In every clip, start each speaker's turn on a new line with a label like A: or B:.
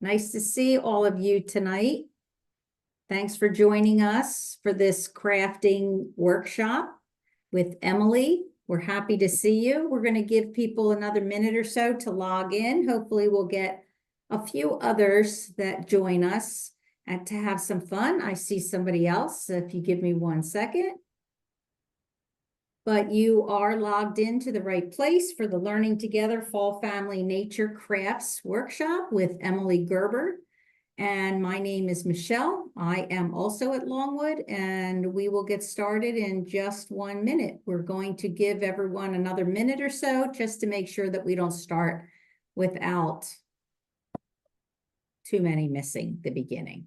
A: Nice to see all of you tonight. Thanks for joining us for this crafting workshop with Emily. We're happy to see you. We're going to give people another minute or so to log in. Hopefully we'll get a few others that join us and to have some fun. I see somebody else. If you give me 1 second. But you are logged into the right place for the Learning Together Fall Family Nature Crafts Workshop with Emily Gerber. And my name is Michelle. I am also at Longwood, and we will get started in just 1 minute. We're going to give everyone another minute or so just to make sure that we don't start without too many missing the beginning.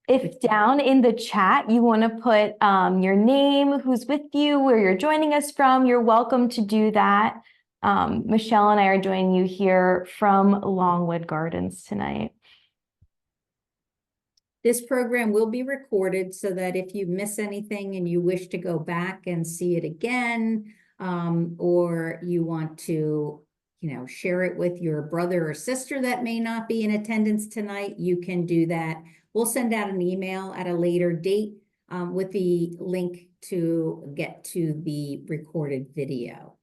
B: If down in the chat you want to put your name, who's with you, where you're joining us from, you're welcome to do that. Michelle and I are joining you here from Longwood Gardens tonight.
A: This program will be recorded so that if you miss anything and you wish to go back and see it again, or you want to, share it with your brother or sister that may not be in attendance tonight, you can do that. We'll send out an email at a later date with the link to get to the recorded video.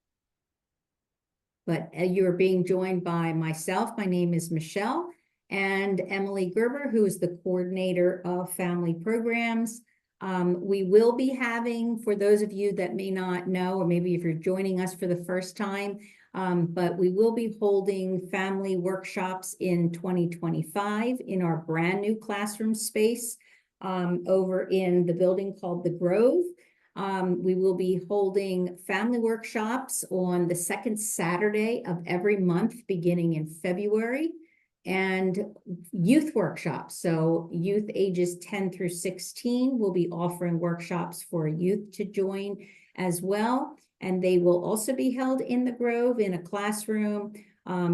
A: But you're being joined by myself. My name is Michelle, and Emily Gerber, who is the coordinator of family programs. We will be having, for those of you that may not know, or maybe if you're joining us for the first time, but we will be holding family workshops in 2025 in our brand new classroom space over in the building called The Grove. We will be holding family workshops on the second Saturday of every month beginning in February, and youth workshops. So youth ages 10 through 16 will be offering workshops for youth to join as well. And they will also be held in the Grove in a classroom,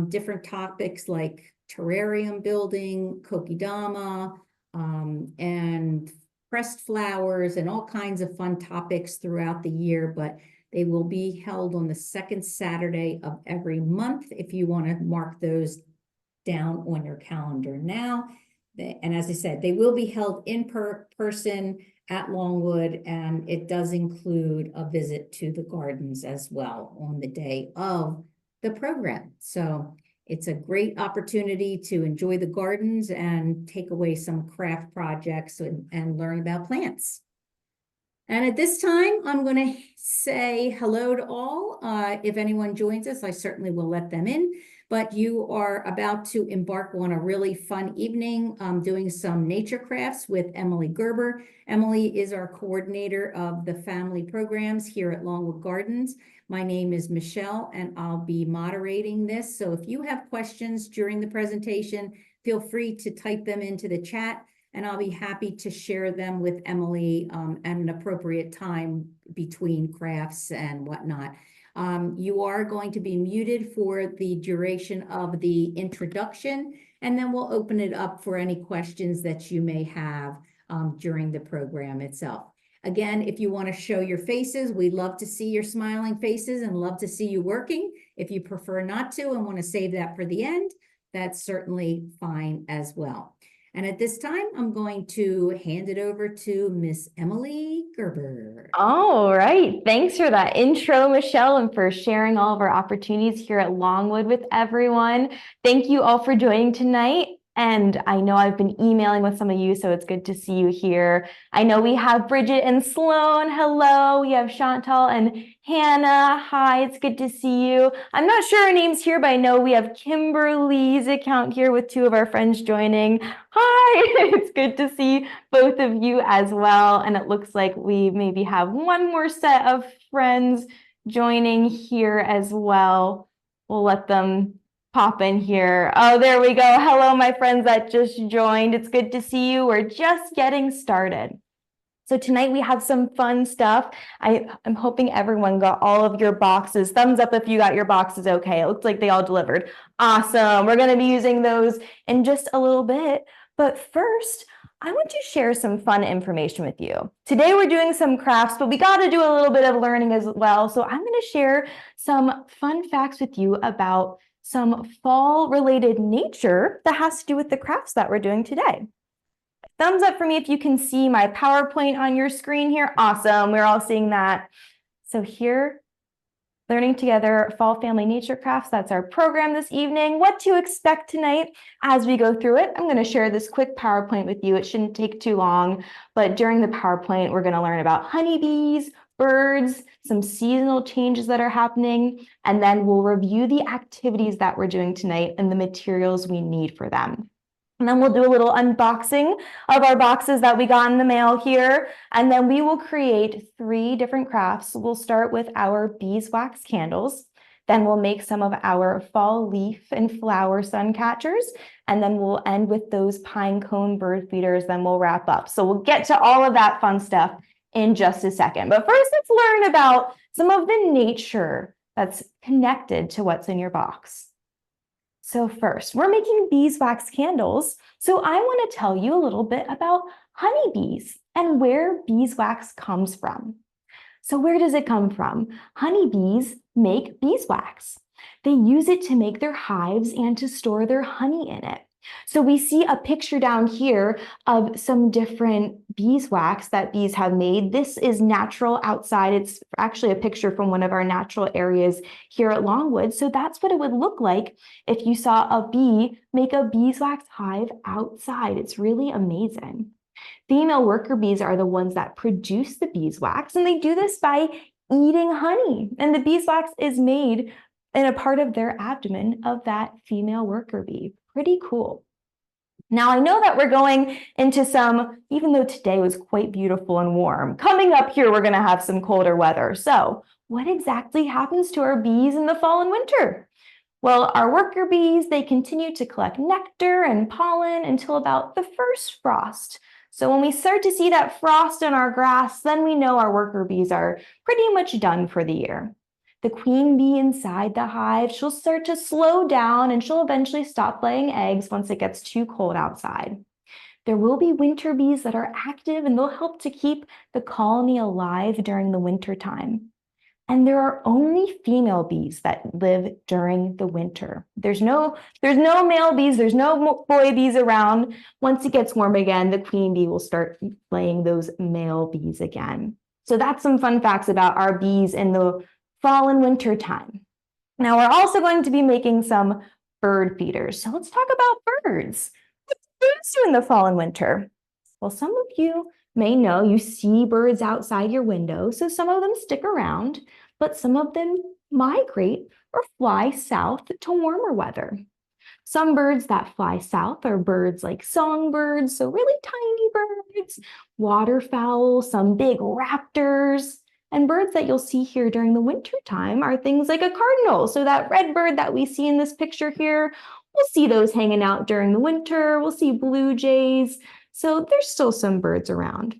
A: different topics like terrarium building, kokedama, and pressed flowers, and all kinds of fun topics throughout the year. But they will be held on the second Saturday of every month if you want to mark those down on your calendar now. And as I said, they will be held in person at Longwood, and it does include a visit to the gardens as well on the day of the program. So it's a great opportunity to enjoy the gardens and take away some craft projects and learn about plants. And at this time, I'm going to say hello to all. If anyone joins us, I certainly will let them in. But you are about to embark on a really fun evening doing some nature crafts with Emily Gerber. Emily is our coordinator of the family programs here at Longwood Gardens. My name is Michelle, and I'll be moderating this. So if you have questions during the presentation, feel free to type them into the chat, and I'll be happy to share them with Emily at an appropriate time between crafts and whatnot. You are going to be muted for the duration of the introduction, and then we'll open it up for any questions that you may have during the program itself. Again, if you want to show your faces, we'd love to see your smiling faces and love to see you working. If you prefer not to and want to save that for the end, that's certainly fine as well. And at this time, I'm going to hand it over to Miss Emily Gerber.
B: All right. Thanks for that intro, Michelle, and for sharing all of our opportunities here at Longwood with everyone. Thank you all for joining tonight. And I know I've been emailing with some of you, so it's good to see you here. I know we have Bridget and Sloan. Hello. We have Chantal and Hannah. Hi, it's good to see you. I'm not sure our names here, but I know we have Kimberly's account here with 2 of our friends joining. Hi, it's good to see both of you as well. And it looks like we maybe have one more set of friends joining here as well. We'll let them pop in here. Oh, there we go. Hello, my friends that just joined. It's good to see you. We're just getting started. So tonight we have some fun stuff. I'm hoping everyone got all of your boxes. Thumbs up if you got your boxes okay. It looks like they all delivered. Awesome. We're going to be using those in just a little bit. But first, I want to share some fun information with you. Today we're doing some crafts, but we got to do a little bit of learning as well. So I'm going to share some fun facts with you about some fall-related nature that has to do with the crafts that we're doing today. Thumbs up for me if you can see my PowerPoint on your screen here. Awesome, we're all seeing that. So here, learning together Fall Family Nature Crafts, that's our program this evening. What to expect tonight as we go through it. I'm going to share this quick PowerPoint with you. It shouldn't take too long, but during the PowerPoint, we're going to learn about honeybees, birds, some seasonal changes that are happening, and then we'll review the activities that we're doing tonight and the materials we need for them. And then we'll do a little unboxing of our boxes that we got in the mail here. And then we will create 3 different crafts. We'll start with our beeswax candles. Then we'll make some of our fall leaf and flower sun catchers. And then we'll end with those pine cone bird feeders. Then we'll wrap up. So we'll get to all of that fun stuff in just a second. But first, let's learn about some of the nature that's connected to what's in your box. So first, we're making beeswax candles. So I want to tell you a little bit about honeybees and where beeswax comes from. So where does it come from? Honeybees make beeswax. They use it to make their hives and to store their honey in it. So we see a picture down here of some different beeswax that bees have made. This is natural outside. It's actually a picture from one of our natural areas here at Longwood. So that's what it would look like if you saw a bee make a beeswax hive outside. It's really amazing. Female worker bees are the ones that produce the beeswax, and they do this by eating honey. And the beeswax is made in a part of their abdomen of that female worker bee. Pretty cool. Now, I know that we're going into some, even though today was quite beautiful and warm, coming up here, we're going to have some colder weather. So what exactly happens to our bees in the fall and winter? Well, our worker bees, they continue to collect nectar and pollen until about the first frost. So when we start to see that frost in our grass, then we know our worker bees are pretty much done for the year. The queen bee inside the hive, she'll start to slow down and she'll eventually stop laying eggs once it gets too cold outside. There will be winter bees that are active and they'll help to keep the colony alive during the winter time. And there are only female bees that live during the winter. There's no male bees, there's no boy bees around. Once it gets warm again, the queen bee will start laying those male bees again. So that's some fun facts about our bees in the fall and winter time. Now we're also going to be making some bird feeders. So let's talk about birds. What do birds do in the fall and winter? Well, some of you may know you see birds outside your window. So some of them stick around, but some of them migrate or fly south to warmer weather. Some birds that fly south are birds like songbirds, so really tiny birds, waterfowl, some big raptors. And birds that you'll see here during the winter time are things like a cardinal. So that red bird that we see in this picture here, we'll see those hanging out during the winter. We'll see blue jays. So there's still some birds around.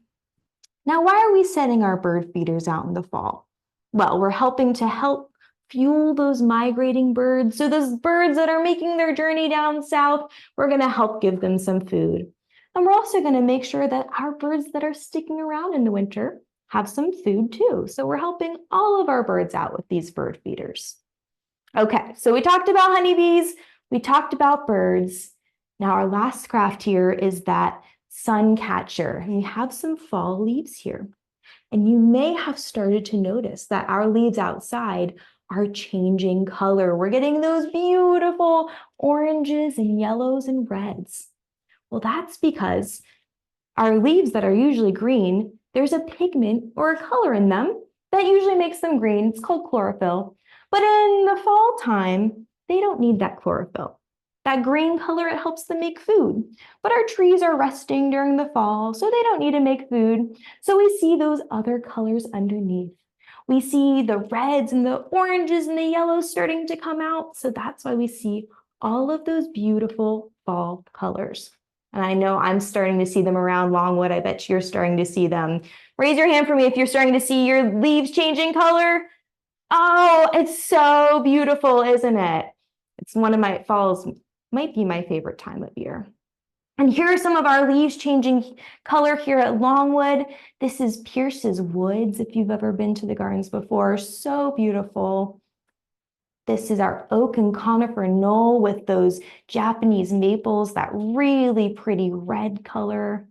B: Now, why are we setting our bird feeders out in the fall? Well, we're helping to help fuel those migrating birds. So those birds that are making their journey down south, we're going to help give them some food. And we're also going to make sure that our birds that are sticking around in the winter have some food too. So we're helping all of our birds out with these bird feeders. Okay, so we talked about honeybees, we talked about birds. Now our last craft here is that sun catcher. And we have some fall leaves here. And you may have started to notice that our leaves outside are changing color. We're getting those beautiful oranges and yellows and reds. Well, that's because our leaves that are usually green, there's a pigment or a color in them that usually makes them green. It's called chlorophyll. But in the fall time, they don't need that chlorophyll. That green color, it helps them make food. But our trees are resting during the fall, so they don't need to make food. So we see those other colors underneath. We see the reds and the oranges and the yellows starting to come out. So that's why we see all of those beautiful fall colors. And I know I'm starting to see them around Longwood. I bet you're starting to see them. Raise your hand for me if you're starting to see your leaves changing color. Oh, it's so beautiful, isn't it? It's one of my falls, might be my favorite time of year. And here are some of our leaves changing color here at Longwood. This is Pierce's Woods, if you've ever been to the gardens before. So beautiful. This is our oak and conifer knoll with those Japanese maples, that really pretty red color.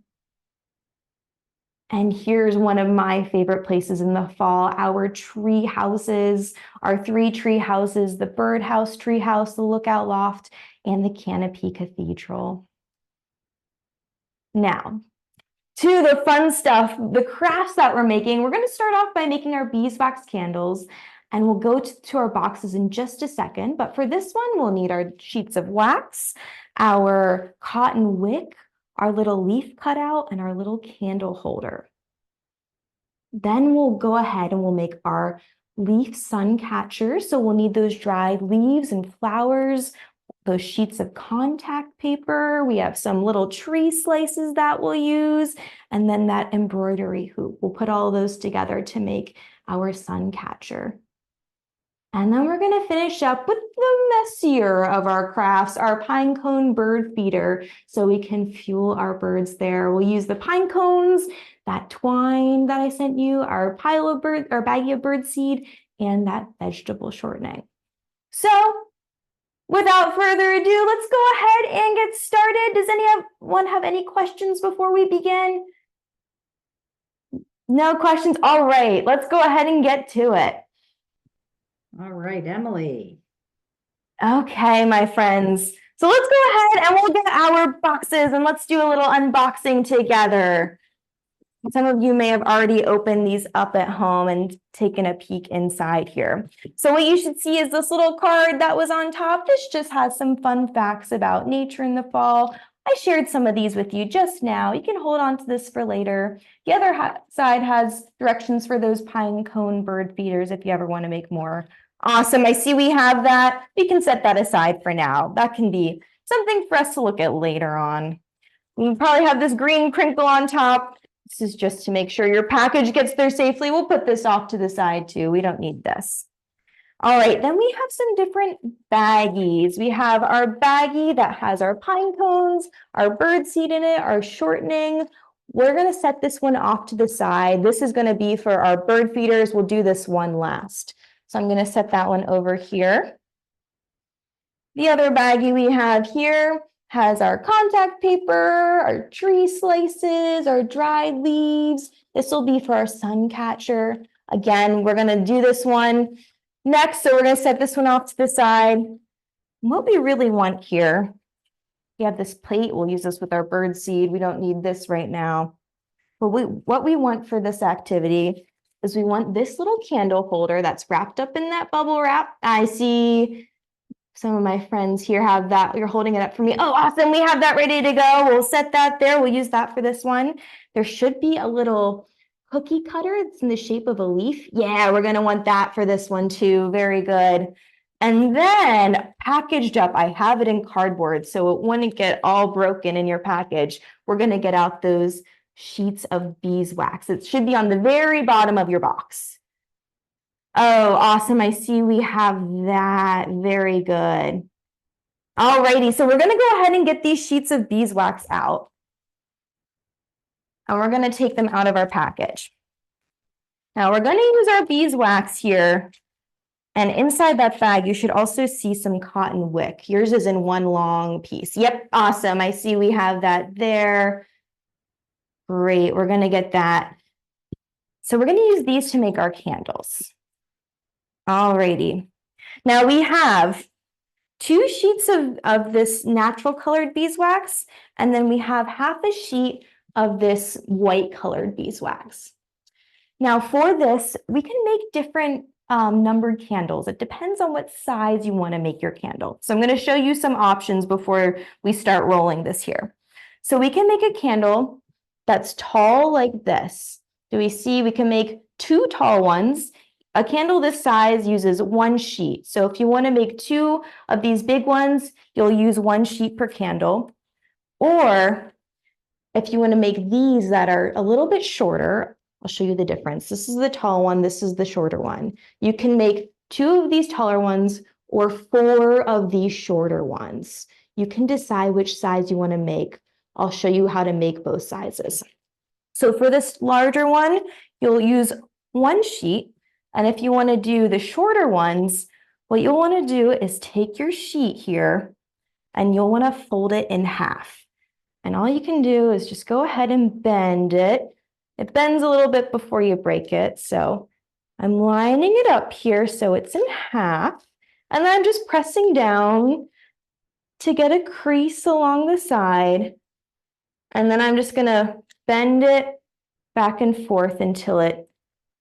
B: And here's one of my favorite places in the fall, our tree houses, our 3 tree houses, the birdhouse tree house, the lookout loft, and the canopy cathedral. Now, to the fun stuff, the crafts that we're making. We're going to start off by making our beeswax candles, and we'll go to our boxes in just a second. But for this one, we'll need our sheets of wax, our cotton wick, our little leaf cutout, and our little candle holder. Then we'll go ahead and we'll make our leaf sun catchers. So we'll need those dried leaves and flowers, those sheets of contact paper. We have some little tree slices that we'll use, and then that embroidery hoop. We'll put all those together to make our sun catcher. And then we're going to finish up with the messier of our crafts, our pine cone bird feeder, so we can fuel our birds there. We'll use the pine cones, that twine that I sent you, our pile of bird or baggie of bird seed, and that vegetable shortening. So without further ado, let's go ahead and get started. Does anyone have any questions before we begin? No questions? All right, let's go ahead and get to it.
A: All right, Emily.
B: Okay, my friends. So let's go ahead and we'll get our boxes and let's do a little unboxing together. Some of you may have already opened these up at home and taken a peek inside here. So what you should see is this little card that was on top. This just has some fun facts about nature in the fall. I shared some of these with you just now. You can hold on to this for later. The other side has directions for those pine cone bird feeders if you ever want to make more. Awesome. I see we have that. We can set that aside for now. That can be something for us to look at later on. We probably have this green crinkle on top. This is just to make sure your package gets there safely. We'll put this off to the side too. We don't need this. All right, then we have some different baggies. We have our baggie that has our pine cones, our bird seed in it, our shortening. We're going to set this one off to the side. This is going to be for our bird feeders. We'll do this one last. So I'm going to set that one over here. The other baggie we have here has our contact paper, our tree slices, our dried leaves. This will be for our sun catcher. Again, we're going to do this one next. So we're going to set this one off to the side. What we really want here, we have this plate. We'll use this with our bird seed. We don't need this right now. But what we want for this activity is we want this little candle holder that's wrapped up in that bubble wrap. I see some of my friends here have that. You're holding it up for me. Oh, awesome. We have that ready to go. We'll set that there. We'll use that for this one. There should be a little cookie cutter. It's in the shape of a leaf. Yeah, we're going to want that for this one too. Very good. And then packaged up, I have it in cardboard so it wouldn't get all broken in your package. We're going to get out those sheets of beeswax. It should be on the very bottom of your box. Oh, awesome. I see we have that. Very good. All righty. So we're going to go ahead and get these sheets of beeswax out. And we're going to take them out of our package. Now we're going to use our beeswax here. And inside that bag, you should also see some cotton wick. Yours is in one long piece. Yep. Awesome. I see we have that there. Great. We're going to get that. So we're going to use these to make our candles. Alrighty. Now we have 2 sheets of this natural colored beeswax, and then we have half a sheet of this white colored beeswax. Now for this, we can make different numbered candles. It depends on what size you want to make your candle. So I'm going to show you some options before we start rolling this here. So we can make a candle that's tall like this. Do we see? We can make 2 tall ones. A candle this size uses 1 sheet. So if you want to make 2 of these big ones, you'll use 1 sheet per candle. Or if you want to make these that are a little bit shorter, I'll show you the difference. This is the tall one. This is the shorter one. You can make 2 of these taller ones or 4 of these shorter ones. You can decide which size you want to make. I'll show you how to make both sizes. So for this larger one, you'll use one sheet. And if you want to do the shorter ones, what you'll want to do is take your sheet here and you'll want to fold it in half. And all you can do is just go ahead and bend it. It bends a little bit before you break it. So I'm lining it up here so it's in half. And then I'm just pressing down to get a crease along the side. And then I'm just going to bend it back and forth until it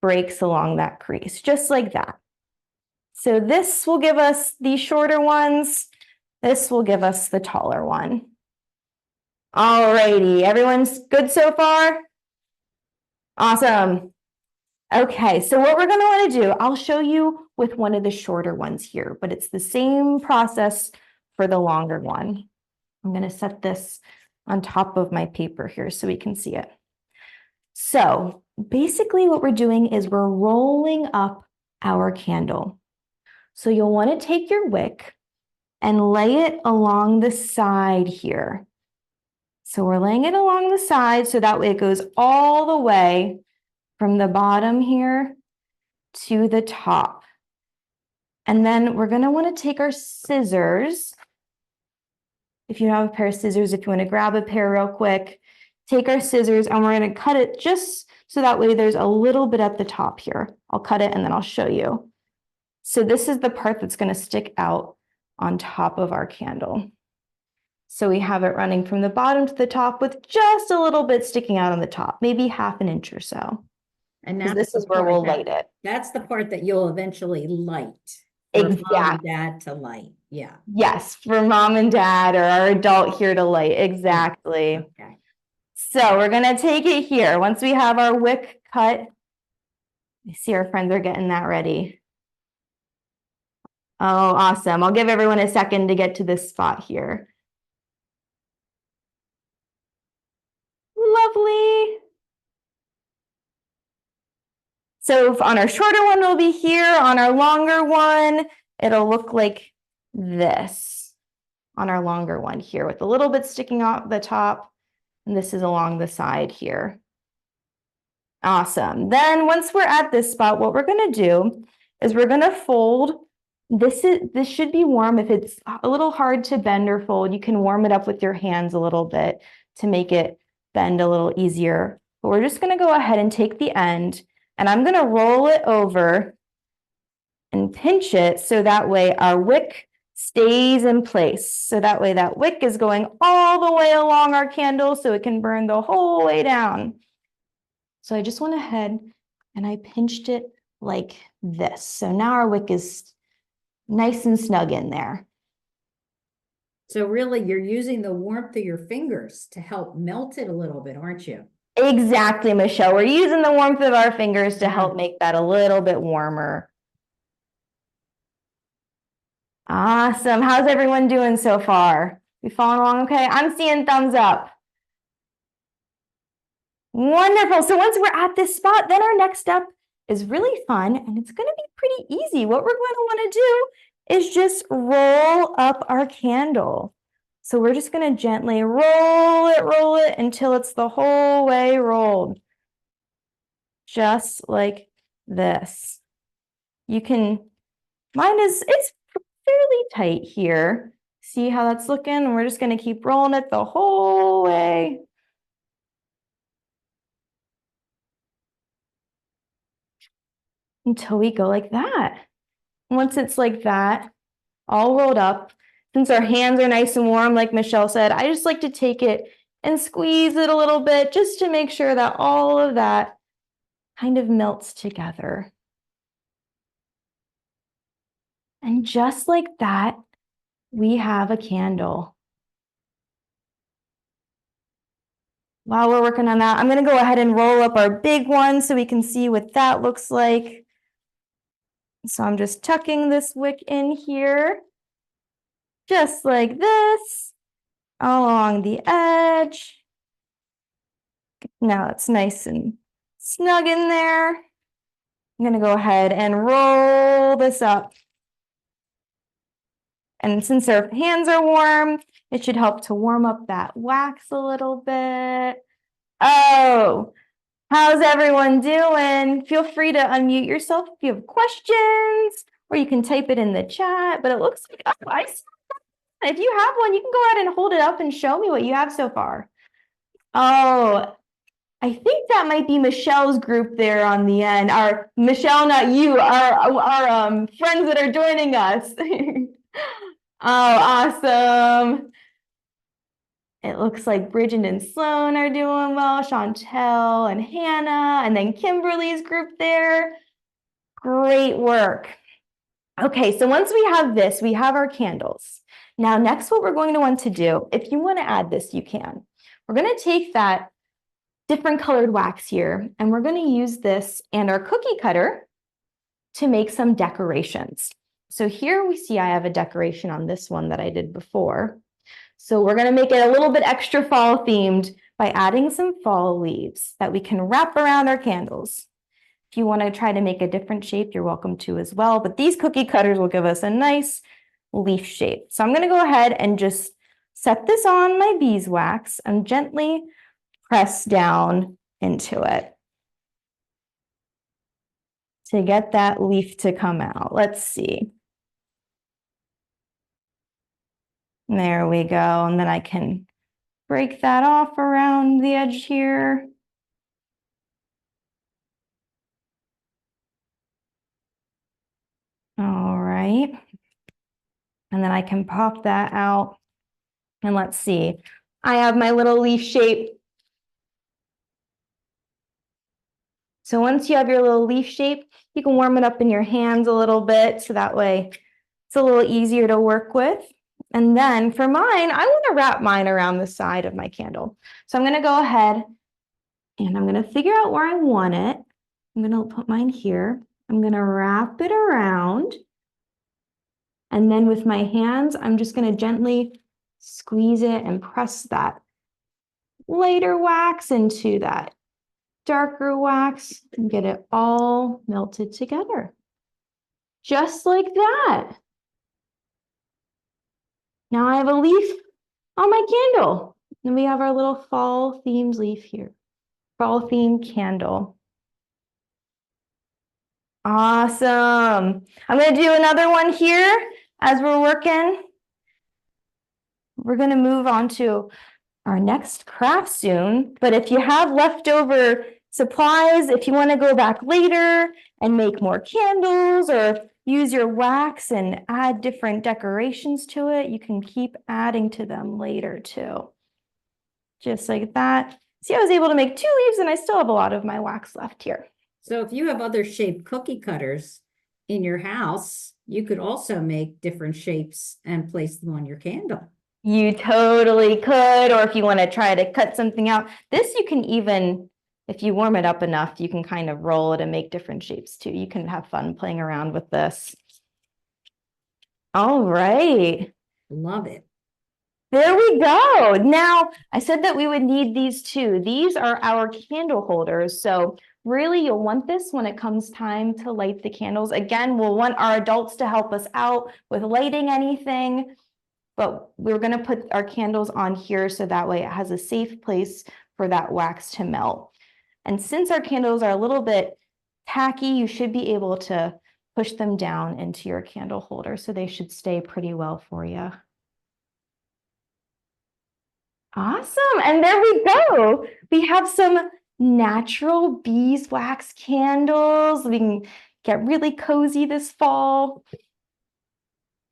B: breaks along that crease, just like that. So this will give us the shorter ones. This will give us the taller one. All righty, everyone's good so far? Awesome. Okay, so what we're going to want to do, I'll show you with one of the shorter ones here, but it's the same process for the longer one. I'm going to set this on top of my paper here so we can see it. So basically what we're doing is we're rolling up our candle. So you'll want to take your wick and lay it along the side here. So we're laying it along the side so that way it goes all the way from the bottom here to the top. And then we're going to want to take our scissors. If you have a pair of scissors, if you want to grab a pair real quick, take our scissors and we're going to cut it just so that way there's a little bit at the top here. I'll cut it and then I'll show you. So this is the part that's going to stick out on top of our candle. So we have it running from the bottom to the top with just a little bit sticking out on the top, maybe half an inch or so.
A: And
B: This is where we'll light it.
A: That's the part that you'll eventually light. For mom and dad to light. Yeah.
B: Yes, for mom and dad or our adult here to light. Exactly.
A: Okay.
B: So we're going to take it here. Once we have our wick cut, I see our friends are getting that ready. Oh, awesome. I'll give everyone a second to get to this spot here. Lovely. So on our shorter one, it'll be here. On our longer one, it'll look like this. On our longer one here with a little bit sticking out the top. And this is along the side here. Awesome. Then once we're at this spot, what we're going to do is we're going to fold. This should be warm. If it's a little hard to bend or fold, you can warm it up with your hands a little bit to make it bend a little easier. But we're just going to go ahead and take the end and I'm going to roll it over and pinch it so that way our wick stays in place. So that way that wick is going all the way along our candle so it can burn the whole way down. So I just went ahead and I pinched it like this. So now our wick is nice and snug in there.
A: So really you're using the warmth of your fingers to help melt it a little bit, aren't you?
B: Exactly, Michelle. We're using the warmth of our fingers to help make that a little bit warmer. Awesome. How's everyone doing so far? You following along okay? I'm seeing thumbs up. Wonderful. So once we're at this spot, then our next step is really fun and it's going to be pretty easy. What we're going to want to do is just roll up our candle. So we're just going to gently roll it until it's the whole way rolled. Just like this. You can, it's fairly tight here. See how that's looking? And we're just going to keep rolling it the whole way. Until we go like that. Once it's like that, all rolled up, since our hands are nice and warm, like Michelle said, I just like to take it and squeeze it a little bit just to make sure that all of that kind of melts together. And just like that, we have a candle. While we're working on that, I'm going to go ahead and roll up our big one so we can see what that looks like. So I'm just tucking this wick in here, just like this, along the edge. Now it's nice and snug in there. I'm going to go ahead and roll this up. And since our hands are warm, it should help to warm up that wax a little bit. Oh, how's everyone doing? Feel free to unmute yourself if you have questions, or you can type it in the chat, but it looks like, oh, I see. If you have one, you can go ahead and hold it up and show me what you have so far. Oh, I think that might be Michelle's group there on the end. Our Michelle, not you, our friends that are joining us. Oh, awesome. It looks like Bridget and Sloan are doing well, Chantel and Hannah, and then Kimberly's group there. Great work. Okay, so once we have this, we have our candles. Now, next, what we're going to want to do, if you want to add this, you can. We're going to take that different colored wax here, and we're going to use this and our cookie cutter to make some decorations. So here we see I have a decoration on this one that I did before. So we're going to make it a little bit extra fall themed by adding some fall leaves that we can wrap around our candles. If you want to try to make a different shape, you're welcome to as well. But these cookie cutters will give us a nice leaf shape. So I'm going to go ahead and just set this on my beeswax and gently press down into it to get that leaf to come out. Let's see. There we go. And then I can break that off around the edge here. All right. And then I can pop that out. And let's see. I have my little leaf shape. So once you have your little leaf shape, you can warm it up in your hands a little bit so that way it's a little easier to work with. And then for mine, I want to wrap mine around the side of my candle. So I'm going to go ahead and I'm going to figure out where I want it. I'm going to put mine here. I'm going to wrap it around. And then with my hands, I'm just going to gently squeeze it and press that lighter wax into that darker wax and get it all melted together. Just like that. Now I have a leaf on my candle. And we have our little fall themed leaf here. Fall themed candle. Awesome. I'm going to do another one here as we're working. We're going to move on to our next craft soon. But if you have leftover supplies, if you want to go back later and make more candles or use your wax and add different decorations to it, you can keep adding to them later too. Just like that. See, I was able to make 2 leaves and I still have a lot of my wax left here.
A: So if you have other shaped cookie cutters in your house, you could also make different shapes and place them on your candle.
B: You totally could, or if you want to try to cut something out. This you can even, if you warm it up enough, you can kind of roll it and make different shapes too. You can have fun playing around with this. All right.
A: Love it.
B: There we go. Now, I said that we would need these too. These are our candle holders. So really, you'll want this when it comes time to light the candles. Again, we'll want our adults to help us out with lighting anything. But we're going to put our candles on here so that way it has a safe place for that wax to melt. And since our candles are a little bit tacky, you should be able to push them down into your candle holder. So they should stay pretty well for you. Awesome. And there we go. We have some natural beeswax candles. We can get really cozy this fall.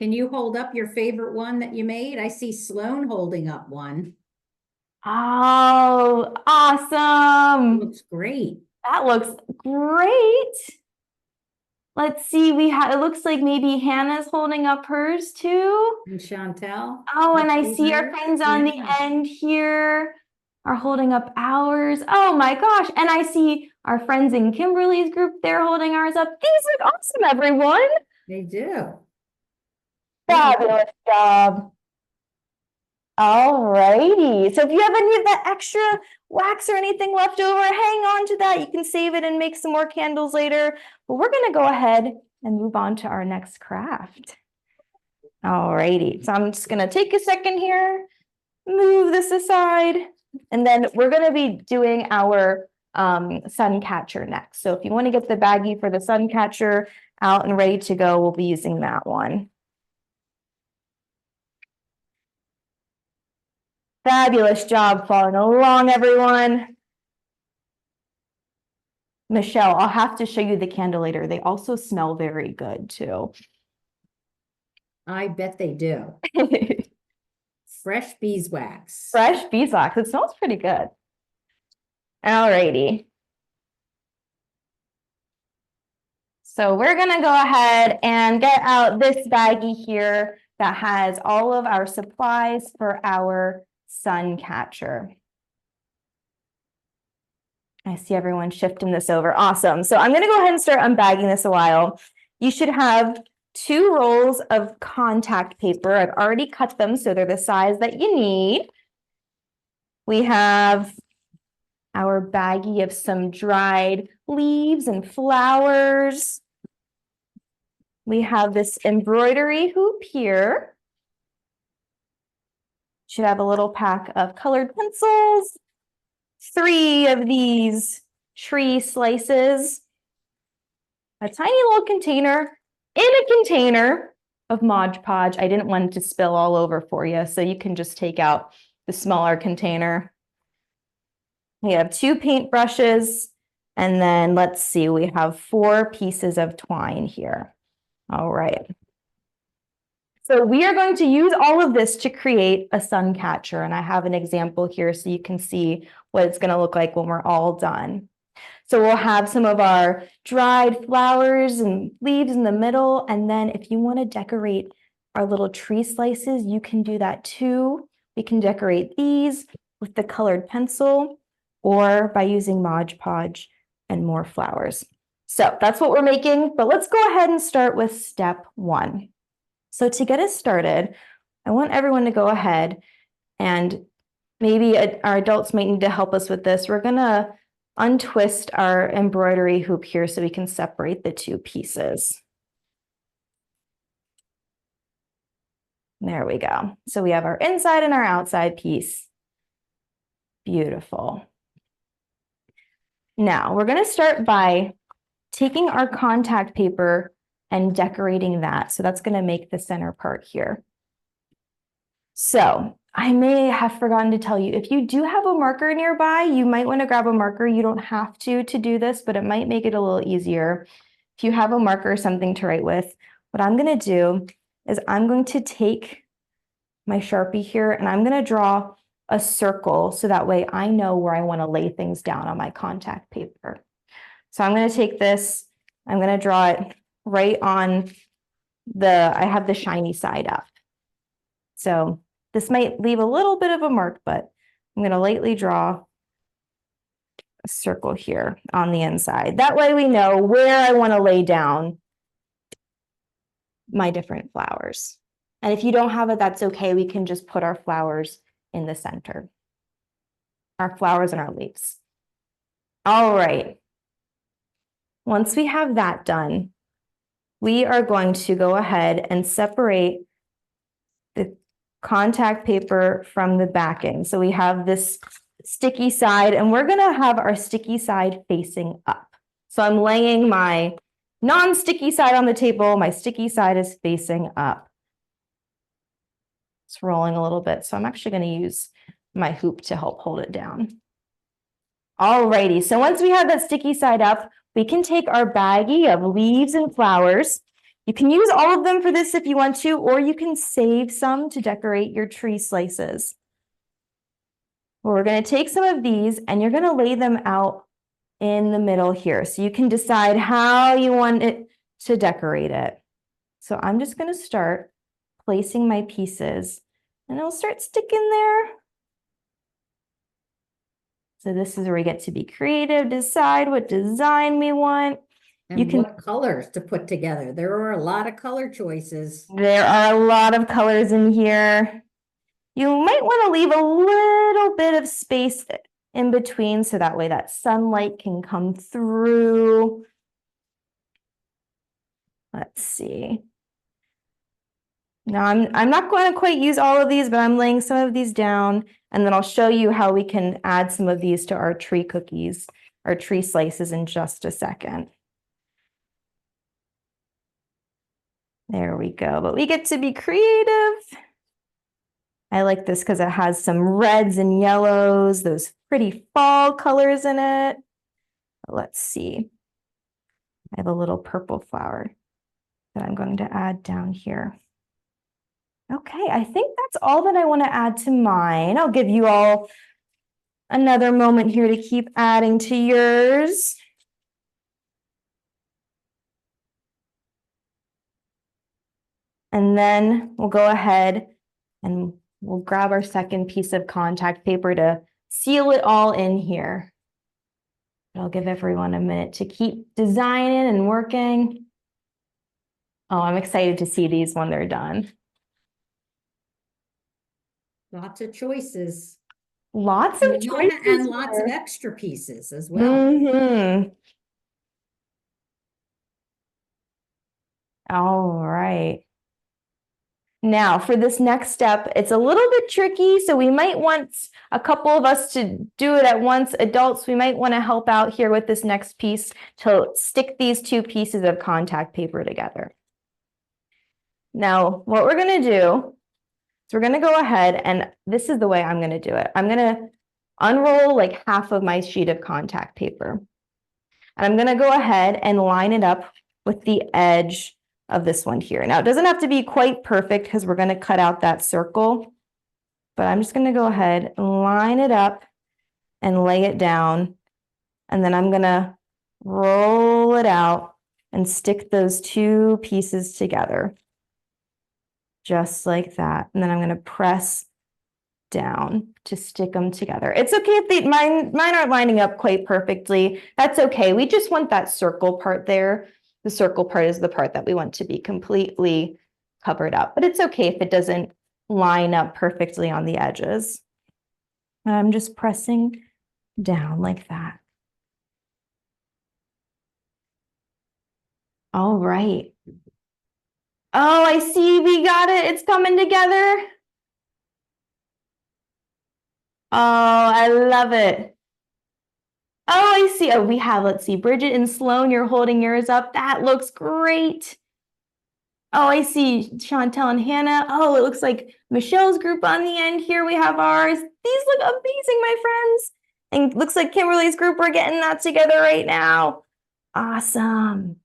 A: Can you hold up your favorite one that you made? I see Sloan holding up one.
B: Oh, awesome.
A: Looks great.
B: That looks great. Let's see, it looks like maybe Hannah's holding up hers too.
A: And Chantel.
B: Oh, and I see our friends on the end here are holding up ours. Oh my gosh. And I see our friends in Kimberly's group, they're holding ours up. These look awesome, everyone.
A: They do.
B: Fabulous job. All righty. So if you have any of that extra wax or anything left over, hang on to that. You can save it and make some more candles later. But we're going to go ahead and move on to our next craft. All righty, so I'm just gonna take a second here, move this aside, and then we're gonna be doing our sun catcher next. So if you want to get the baggie for the sun catcher out and ready to go, we'll be using that one. Fabulous job following along, everyone. Michelle, I'll have to show you the candle later. They also smell very good too.
A: I bet they do. Fresh beeswax.
B: Fresh beeswax. It smells pretty good. All righty. So we're gonna go ahead and get out this baggie here that has all of our supplies for our sun catcher. I see everyone shifting this over. Awesome. So I'm gonna go ahead and start unbagging this a while. You should have 2 rolls of contact paper. I've already cut them so they're the size that you need. We have our baggie of some dried leaves and flowers. We have this embroidery hoop here. Should have a little pack of colored pencils, 3 of these tree slices, a tiny little container in a container of Mod Podge. I didn't want it to spill all over for you, so you can just take out the smaller container. We have 2 paintbrushes, and then let's see, we have 4 pieces of twine here. All right. So we are going to use all of this to create a sun catcher, and I have an example here so you can see what it's going to look like when we're all done. So we'll have some of our dried flowers and leaves in the middle, and then if you want to decorate our little tree slices, you can do that too. We can decorate these with the colored pencil or by using Mod Podge and more flowers. So that's what we're making, but let's go ahead and start with step 1. So to get us started, I want everyone to go ahead and maybe our adults might need to help us with this. We're gonna untwist our embroidery hoop here so we can separate the 2 pieces. There we go. So we have our inside and our outside piece. Beautiful. Now we're gonna start by taking our contact paper and decorating that. So that's going to make the center part here. So I may have forgotten to tell you, if you do have a marker nearby, you might want to grab a marker. You don't have to do this, but it might make it a little easier. If you have a marker, something to write with, what I'm going to do is I'm going to take my Sharpie here and I'm going to draw a circle so that way I know where I want to lay things down on my contact paper. So I'm going to take this, I'm going to draw it right on I have the shiny side up. So this might leave a little bit of a mark, but I'm going to lightly draw a circle here on the inside. That way we know where I want to lay down my different flowers. And if you don't have it, that's okay. We can just put our flowers in the center. Our flowers and our leaves. All right. Once we have that done, we are going to go ahead and separate the contact paper from the backing. So we have this sticky side, and we're going to have our sticky side facing up. So I'm laying my non-sticky side on the table. My sticky side is facing up. It's rolling a little bit, so I'm actually going to use my hoop to help hold it down. Alrighty, so once we have that sticky side up, we can take our baggie of leaves and flowers. You can use all of them for this if you want to, or you can save some to decorate your tree slices. Well, we're going to take some of these and you're going to lay them out in the middle here. So you can decide how you want it to decorate it. So I'm just going to start placing my pieces and it'll start sticking there. So this is where we get to be creative, decide what design we want.
A: And
B: you can
A: what colors to put together. There are a lot of color choices.
B: There are a lot of colors in here. You might want to leave a little bit of space in between so that way that sunlight can come through. Let's see. Now I'm not going to quite use all of these, but I'm laying some of these down, and then I'll show you how we can add some of these to our tree cookies, our tree slices in just a second. There we go, but we get to be creative. I like this because it has some reds and yellows, those pretty fall colors in it. Let's see. I have a little purple flower that I'm going to add down here. Okay, I think that's all that I want to add to mine. I'll give you all another moment here to keep adding to yours. And then we'll go ahead and we'll grab our second piece of contact paper to seal it all in here. I'll give everyone a minute to keep designing and working. Oh, I'm excited to see these when they're done.
A: Lots of choices.
B: Lots of choices
A: And lots of
B: here.
A: extra pieces as well.
B: Mm-hmm. All right. Now for this next step, it's a little bit tricky, so we might want a couple of us to do it at once. Adults, we might want to help out here with this next piece to stick these two pieces of contact paper together. Now, what we're going to do is we're going to go ahead, and this is the way I'm going to do it. I'm going to unroll like half of my sheet of contact paper. And I'm going to go ahead and line it up with the edge of this one here. Now, it doesn't have to be quite perfect because we're going to cut out that circle, but I'm just going to go ahead and line it up and lay it down. And then I'm going to roll it out and stick those two pieces together, just like that. And then I'm going to press down to stick them together. It's okay if mine aren't lining up quite perfectly. That's okay. We just want that circle part there. The circle part is the part that we want to be completely covered up, but it's okay if it doesn't line up perfectly on the edges. And I'm just pressing down like that. All right. Oh, I see. We got it. It's coming together. Oh, I love it. Oh, I see. Oh, we have, let's see, Bridget and Sloan, you're holding yours up. That looks great. Oh, I see Chantel and Hannah. Oh, it looks like Michelle's group on the end here. We have ours. These look amazing, my friends. And looks like Kimberly's group, we're getting that together right now. Awesome.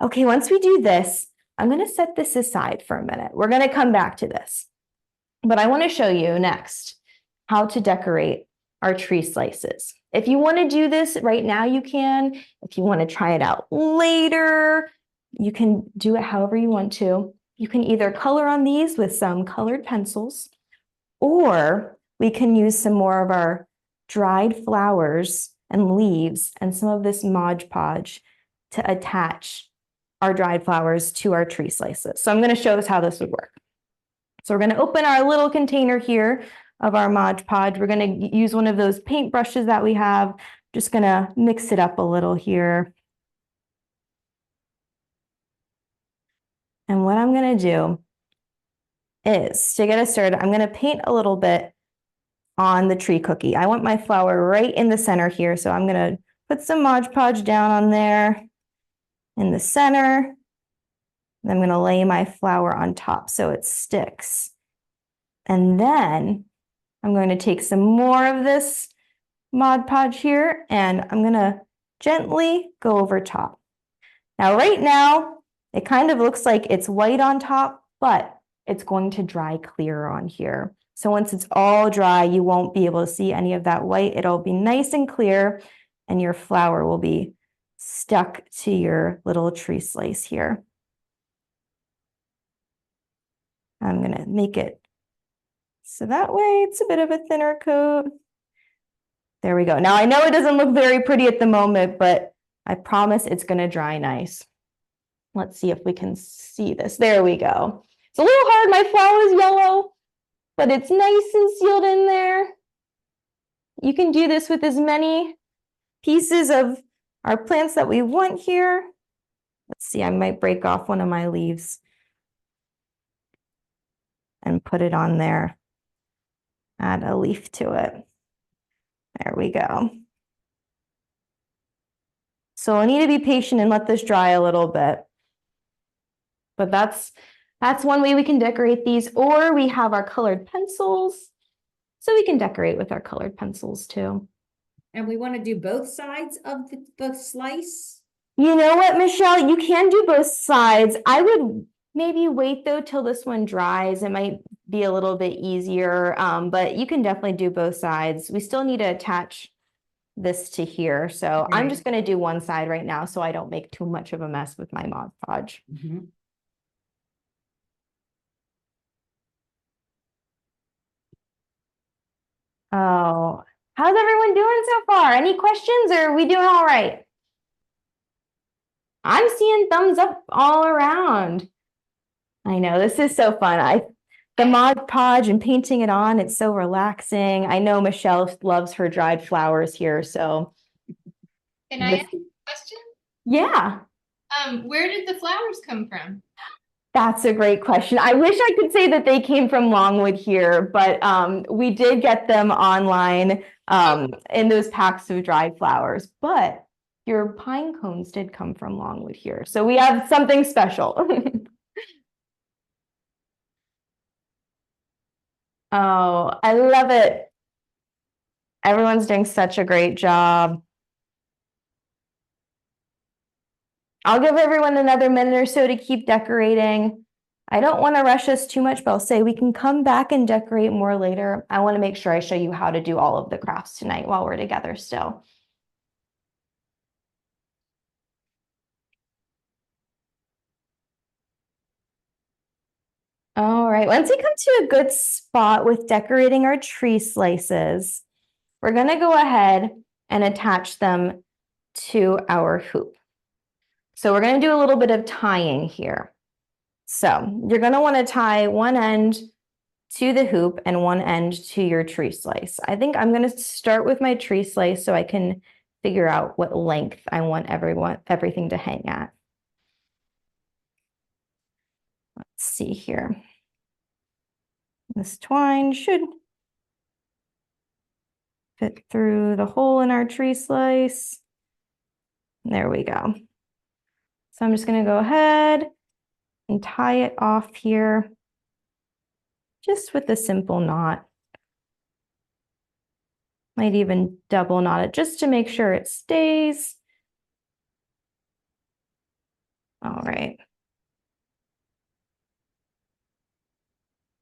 B: Okay, once we do this, I'm going to set this aside for a minute. We're going to come back to this. But I want to show you next how to decorate our tree slices. If you want to do this right now, you can. If you want to try it out later, you can do it however you want to. You can either color on these with some colored pencils, or we can use some more of our dried flowers and leaves and some of this Mod Podge to attach our dried flowers to our tree slices. So I'm going to show us how this would work. So we're going to open our little container here of our Mod Podge. We're going to use one of those paint brushes that we have. Just going to mix it up a little here. And what I'm going to do is, to get us started, I'm going to paint a little bit on the tree cookie. I want my flower right in the center here. So I'm going to put some Mod Podge down on there in the center. And I'm going to lay my flower on top so it sticks. And then I'm going to take some more of this Mod Podge here, and I'm going to gently go over top. Now, right now, it kind of looks like it's white on top, but it's going to dry clear on here. So once it's all dry, you won't be able to see any of that white. It'll be nice and clear, and your flower will be stuck to your little tree slice here. I'm going to make it so that way it's a bit of a thinner coat. There we go. Now I know it doesn't look very pretty at the moment, but I promise it's going to dry nice. Let's see if we can see this. There we go. It's a little hard. My flower is yellow, but it's nice and sealed in there. You can do this with as many pieces of our plants that we want here. Let's see, I might break off one of my leaves. and put it on there. Add a leaf to it. There we go. So I need to be patient and let this dry a little bit. But that's one way we can decorate these, or we have our colored pencils. So we can decorate with our colored pencils too.
A: And we want to do both sides of the slice?
B: You know what, Michelle? You can do both sides. I would maybe wait though till this one dries. It might be a little bit easier, but you can definitely do both sides. We still need to attach this to here. So I'm just going to do one side right now so I don't make too much of a mess with my Mod Podge. Oh, how's everyone doing so far? Any questions, or are we doing all right? I'm seeing thumbs up all around. I know, this is so fun. The Mod Podge and painting it on, it's so relaxing. I know Michelle loves her dried flowers here, so.
C: Can I ask a question?
B: Yeah.
C: Where did the flowers come from?
B: That's a great question. I wish I could say that they came from Longwood here, but we did get them online in those packs of dried flowers. But your pine cones did come from Longwood here. So we have something special. Oh, I love it. Everyone's doing such a great job. I'll give everyone another minute or so to keep decorating. I don't want to rush us too much, but I'll say we can come back and decorate more later. I want to make sure I show you how to do all of the crafts tonight while we're together still. All right, once we come to a good spot with decorating our tree slices, we're going to go ahead and attach them to our hoop. So we're going to do a little bit of tying here. So you're going to want to tie one end to the hoop and one end to your tree slice. I think I'm going to start with my tree slice so I can figure out what length I want everything to hang at. Let's see here. This twine should fit through the hole in our tree slice. There we go. So I'm just going to go ahead and tie it off here just with a simple knot. Might even double knot it just to make sure it stays. All right.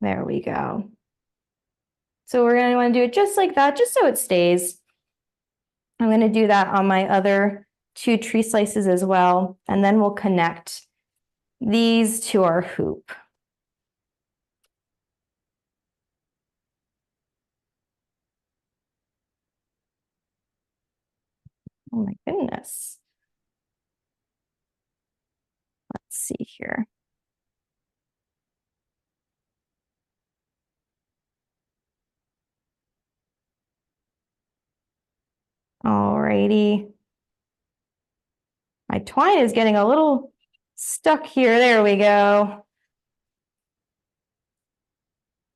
B: There we go. So we're going to want to do it just like that, just so it stays. I'm going to do that on my other two tree slices as well, and then we'll connect these to our hoop. Oh my goodness. Let's see here. All righty. My twine is getting a little stuck here. There we go.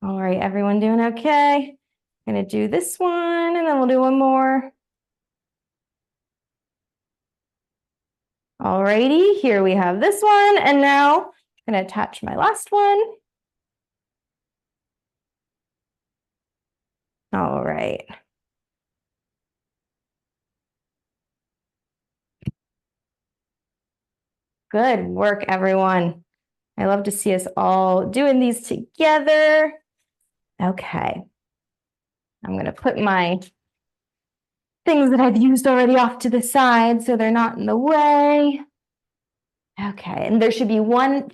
B: All right, everyone doing okay? I'm gonna do this one and then we'll do one more. All righty, here we have this one. And now I'm gonna attach my last one. All right. Good work, everyone. I love to see us all doing these together. Okay. I'm going to put my things that I've used already off to the side so they're not in the way. Okay, and there should be one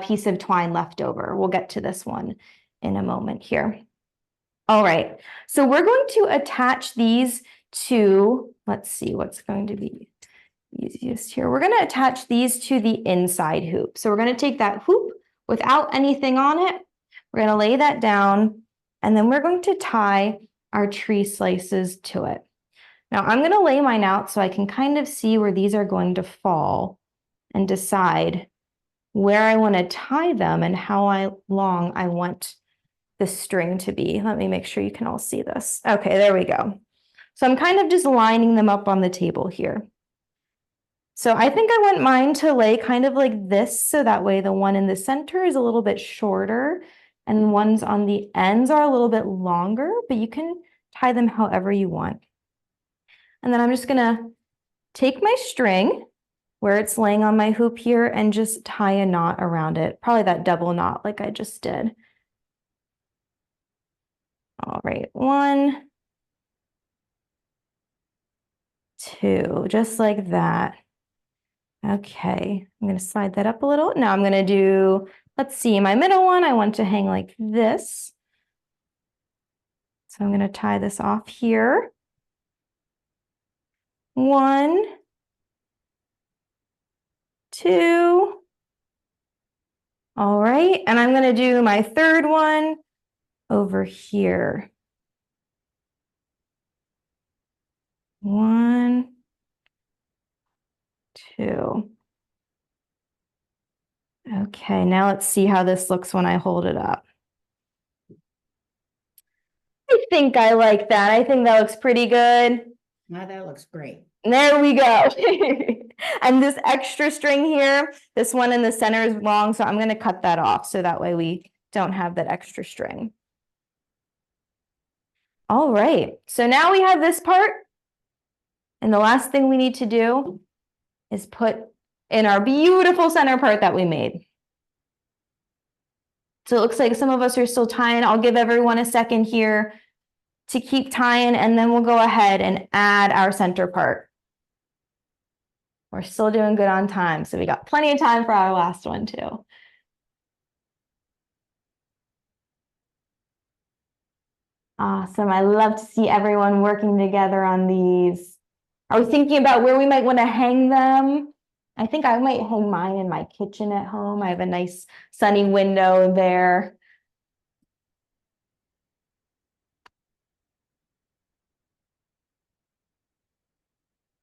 B: piece of twine left over. We'll get to this one in a moment here. All right, so we're going to attach these to, let's see what's going to be easiest here. We're going to attach these to the inside hoop. So we're going to take that hoop without anything on it. We're going to lay that down, and then we're going to tie our tree slices to it. Now I'm going to lay mine out so I can kind of see where these are going to fall and decide where I want to tie them and how long I want the string to be. Let me make sure you can all see this. Okay, there we go. So I'm kind of just lining them up on the table here. So I think I want mine to lay kind of like this, so that way the one in the center is a little bit shorter and ones on the ends are a little bit longer, but you can tie them however you want. And then I'm just gonna take my string where it's laying on my hoop here and just tie a knot around it, probably that double knot like I just did. All right, 1, 2, just like that. Okay, I'm going to slide that up a little. Now I'm going to do, let's see, my middle one, I want to hang like this. So I'm going to tie this off here. 1, 2. All right, and I'm going to do my third one over here. 1, 2. Okay, now let's see how this looks when I hold it up. I think I like that. I think that looks pretty good.
A: Now that looks great.
B: There we go. And this extra string here, this one in the center is long, so I'm going to cut that off so that way we don't have that extra string. All right, so now we have this part. And the last thing we need to do is put in our beautiful center part that we made. So it looks like some of us are still tying. I'll give everyone a second here to keep tying, and then we'll go ahead and add our center part. We're still doing good on time, so we got plenty of time for our last one too. Awesome. I love to see everyone working together on these. Are we thinking about where we might want to hang them? I think I might hang mine in my kitchen at home. I have a nice sunny window there.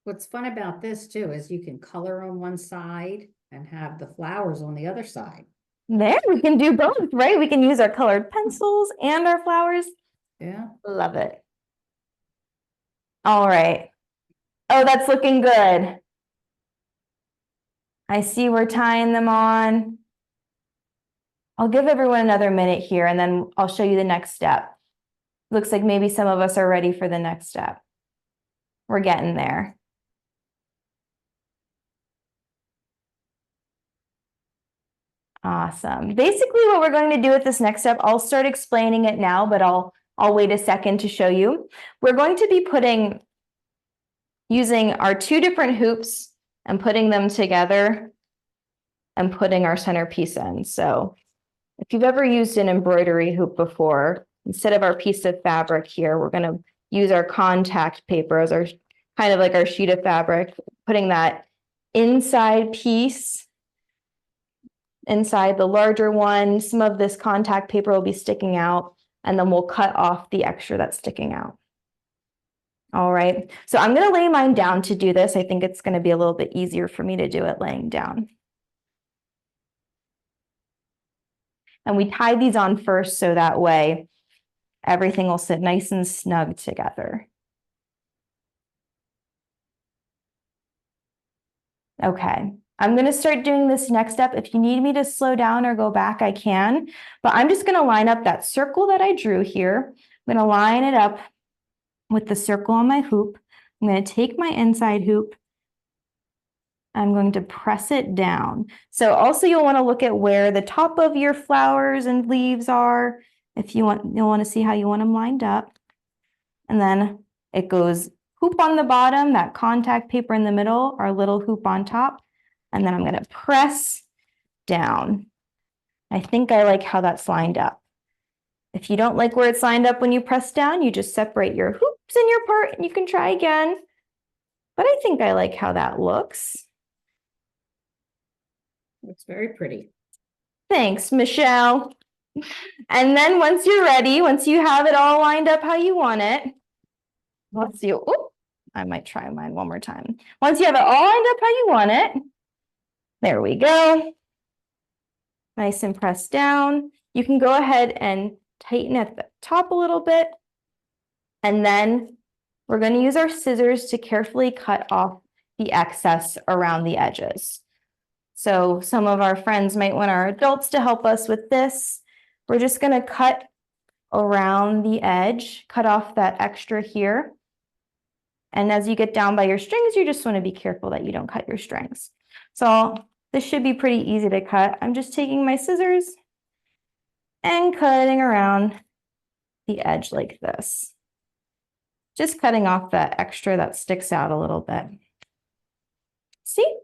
A: What's fun about this too is you can color on one side and have the flowers on the other side.
B: There, we can do both, right? We can use our colored pencils and our flowers.
A: Yeah.
B: Love it. All right. Oh, that's looking good. I see we're tying them on. I'll give everyone another minute here and then I'll show you the next step. Looks like maybe some of us are ready for the next step. We're getting there. Awesome. Basically, what we're going to do with this next step, I'll start explaining it now, but I'll wait a second to show you. We're going to be using our 2 different hoops and putting them together and putting our centerpiece in. So if you've ever used an embroidery hoop before, instead of our piece of fabric here, we're going to use our contact paper as our kind of like our sheet of fabric, putting that inside piece inside the larger one. Some of this contact paper will be sticking out, and then we'll cut off the extra that's sticking out. All right, so I'm going to lay mine down to do this. I think it's going to be a little bit easier for me to do it laying down. And we tie these on first so that way everything will sit nice and snug together. Okay, I'm going to start doing this next step. If you need me to slow down or go back, I can. But I'm just going to line up that circle that I drew here. I'm going to line it up with the circle on my hoop. I'm going to take my inside hoop. I'm going to press it down. So also you'll want to look at where the top of your flowers and leaves are. If you want, you'll want to see how you want them lined up. And then it goes hoop on the bottom, that contact paper in the middle, our little hoop on top. And then I'm going to press down. I think I like how that's lined up. If you don't like where it's lined up when you press down, you just separate your hoops in your part and you can try again. But I think I like how that looks.
A: Looks very pretty.
B: Thanks, Michelle. And then once you're ready, once you have it all lined up how you want it, let's see. Oh, I might try mine one more time. Once you have it all lined up how you want it, there we go. nice and pressed down. You can go ahead and tighten at the top a little bit. And then we're going to use our scissors to carefully cut off the excess around the edges. So some of our friends might want our adults to help us with this. We're just going to cut around the edge, cut off that extra here. And as you get down by your strings, you just want to be careful that you don't cut your strings. So this should be pretty easy to cut. I'm just taking my scissors and cutting around the edge like this. Just cutting off that extra that sticks out a little bit. See?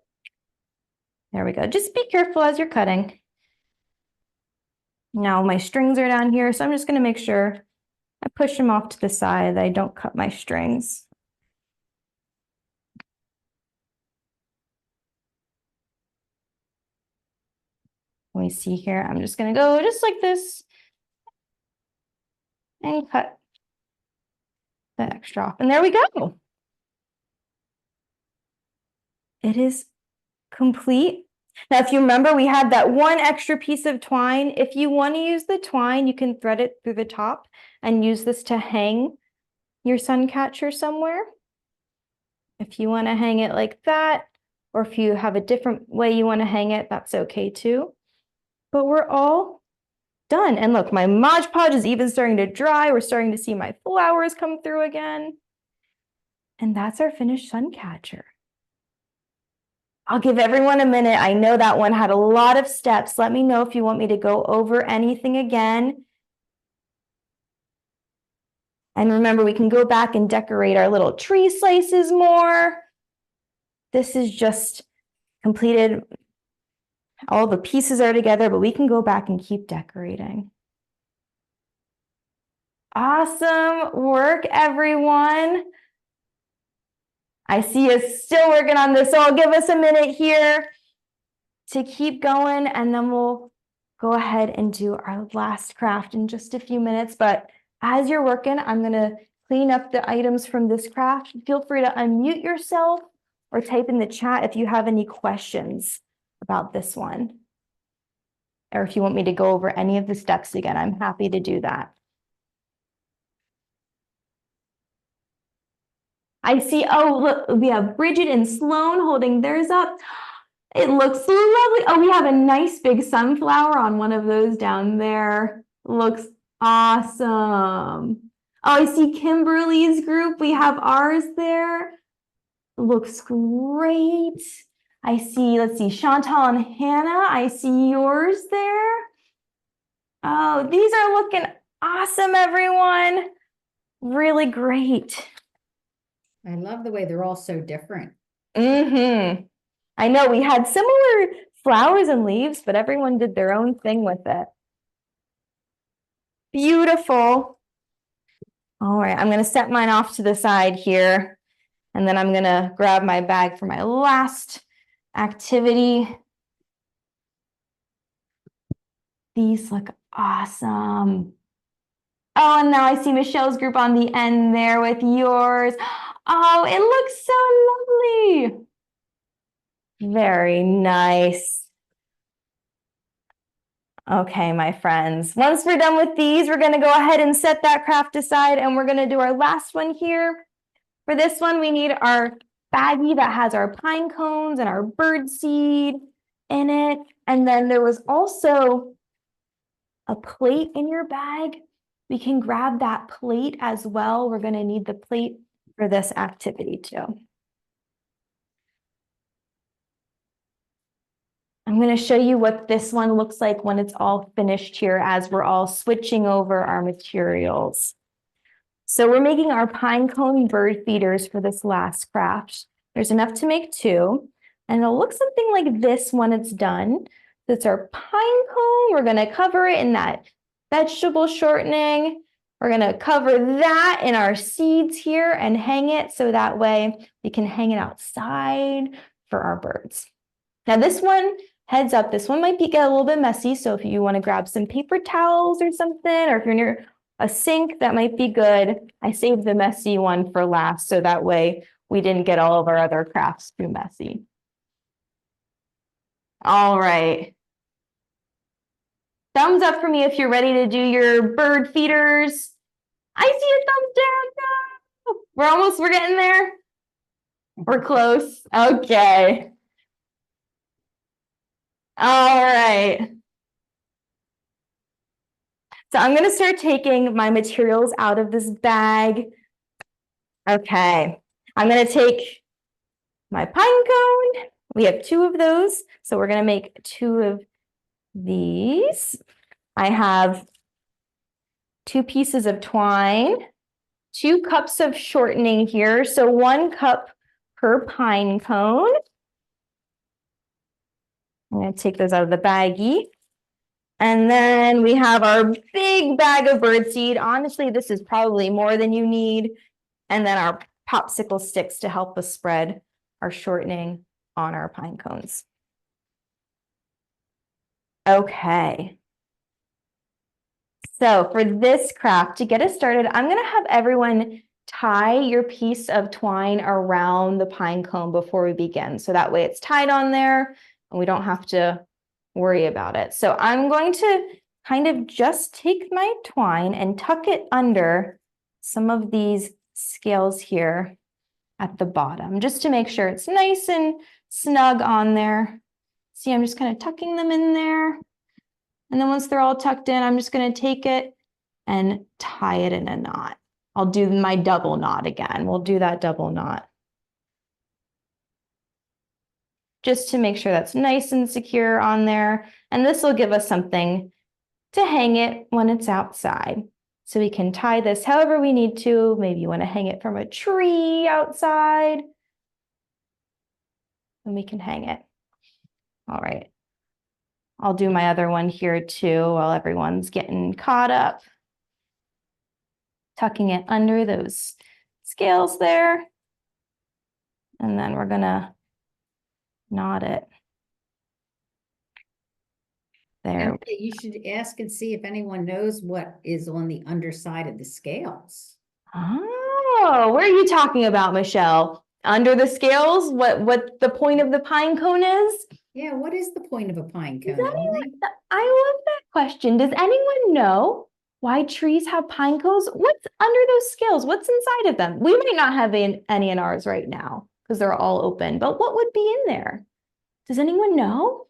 B: There we go. Just be careful as you're cutting. Now my strings are down here, so I'm just going to make sure I push them off to the side that I don't cut my strings. Let me see here. I'm just going to go just like this and cut the extra off. And there we go. It is complete. Now, if you remember, we had that one extra piece of twine. If you want to use the twine, you can thread it through the top and use this to hang your sun catcher somewhere. If you want to hang it like that, or if you have a different way you want to hang it, that's okay too. But we're all done. And look, my Mod Podge is even starting to dry. We're starting to see my flowers come through again. And that's our finished sun catcher. I'll give everyone a minute. I know that one had a lot of steps. Let me know if you want me to go over anything again. And remember, we can go back and decorate our little tree slices more. This is just completed. All the pieces are together, but we can go back and keep decorating. Awesome work, everyone. I see us still working on this, so I'll give us a minute here to keep going, and then we'll go ahead and do our last craft in just a few minutes. But as you're working, I'm going to clean up the items from this craft. Feel free to unmute yourself or type in the chat if you have any questions about this one. Or if you want me to go over any of the steps again, I'm happy to do that. I see, oh, look, we have Bridget and Sloan holding theirs up. It looks so lovely. Oh, we have a nice big sunflower on one of those down there. Looks awesome. Oh, I see Kimberly's group. We have ours there. Looks great. I see, let's see, Chantal and Hannah. I see yours there. Oh, these are looking awesome, everyone. Really great.
A: I love the way they're all so different.
B: I know we had similar flowers and leaves, but everyone did their own thing with it. Beautiful. All right, I'm going to set mine off to the side here, and then I'm going to grab my bag for my last activity. These look awesome. Oh, and now I see Michelle's group on the end there with yours. Oh, it looks so lovely. Very nice. Okay, my friends, once we're done with these, we're going to go ahead and set that craft aside, and we're going to do our last one here. For this one, we need our baggie that has our pine cones and our bird seed in it. And then there was also a plate in your bag. We can grab that plate as well. We're going to need the plate for this activity too. I'm going to show you what this one looks like when it's all finished here as we're all switching over our materials. So we're making our pine cone bird feeders for this last craft. There's enough to make 2, and it'll look something like this when it's done. That's our pine cone. We're going to cover it in that vegetable shortening. We're going to cover that in our seeds here and hang it so that way we can hang it outside for our birds. Now this one, heads up, this one might get a little bit messy. So if you want to grab some paper towels or something, or if you're near a sink, that might be good. I saved the messy one for last, so that way we didn't get all of our other crafts too messy. All right. Thumbs up for me if you're ready to do your bird feeders. I see a thumbs down. No. We're getting there. We're close. Okay. All right. So I'm going to start taking my materials out of this bag. Okay. I'm going to take my pine cone. We have 2 of those. So we're going to make 2 of these. I have 2 pieces of twine, 2 cups of shortening here. So 1 cup per pine cone. I'm going to take those out of the baggie. And then we have our big bag of birdseed. Honestly, this is probably more than you need. And then our popsicle sticks to help us spread our shortening on our pine cones. Okay. So for this craft, to get us started, I'm going to have everyone tie your piece of twine around the pine cone before we begin. So that way it's tied on there and we don't have to worry about it. So I'm going to kind of just take my twine and tuck it under some of these scales here at the bottom, just to make sure it's nice and snug on there. See, I'm just kind of tucking them in there. And then once they're all tucked in, I'm just going to take it and tie it in a knot. I'll do my double knot again. We'll do that double knot, just to make sure that's nice and secure on there. And this will give us something to hang it when it's outside. So we can tie this however we need to. Maybe you want to hang it from a tree outside, and we can hang it. All right. I'll do my other one here too while everyone's getting caught up. Tucking it under those scales there. And then we're gonna knot it. There.
A: Okay, you should ask and see if anyone knows what is on the underside of the scales.
B: Oh, what are you talking about, Michelle? Under the scales, what the point of the pine cone is?
A: Yeah, what is the point of a pine cone?
B: I love that question. Does anyone know why trees have pine cones? What's under those scales? What's inside of them? We might not have any in ours right now because they're all open, but what would be in there? Does anyone know?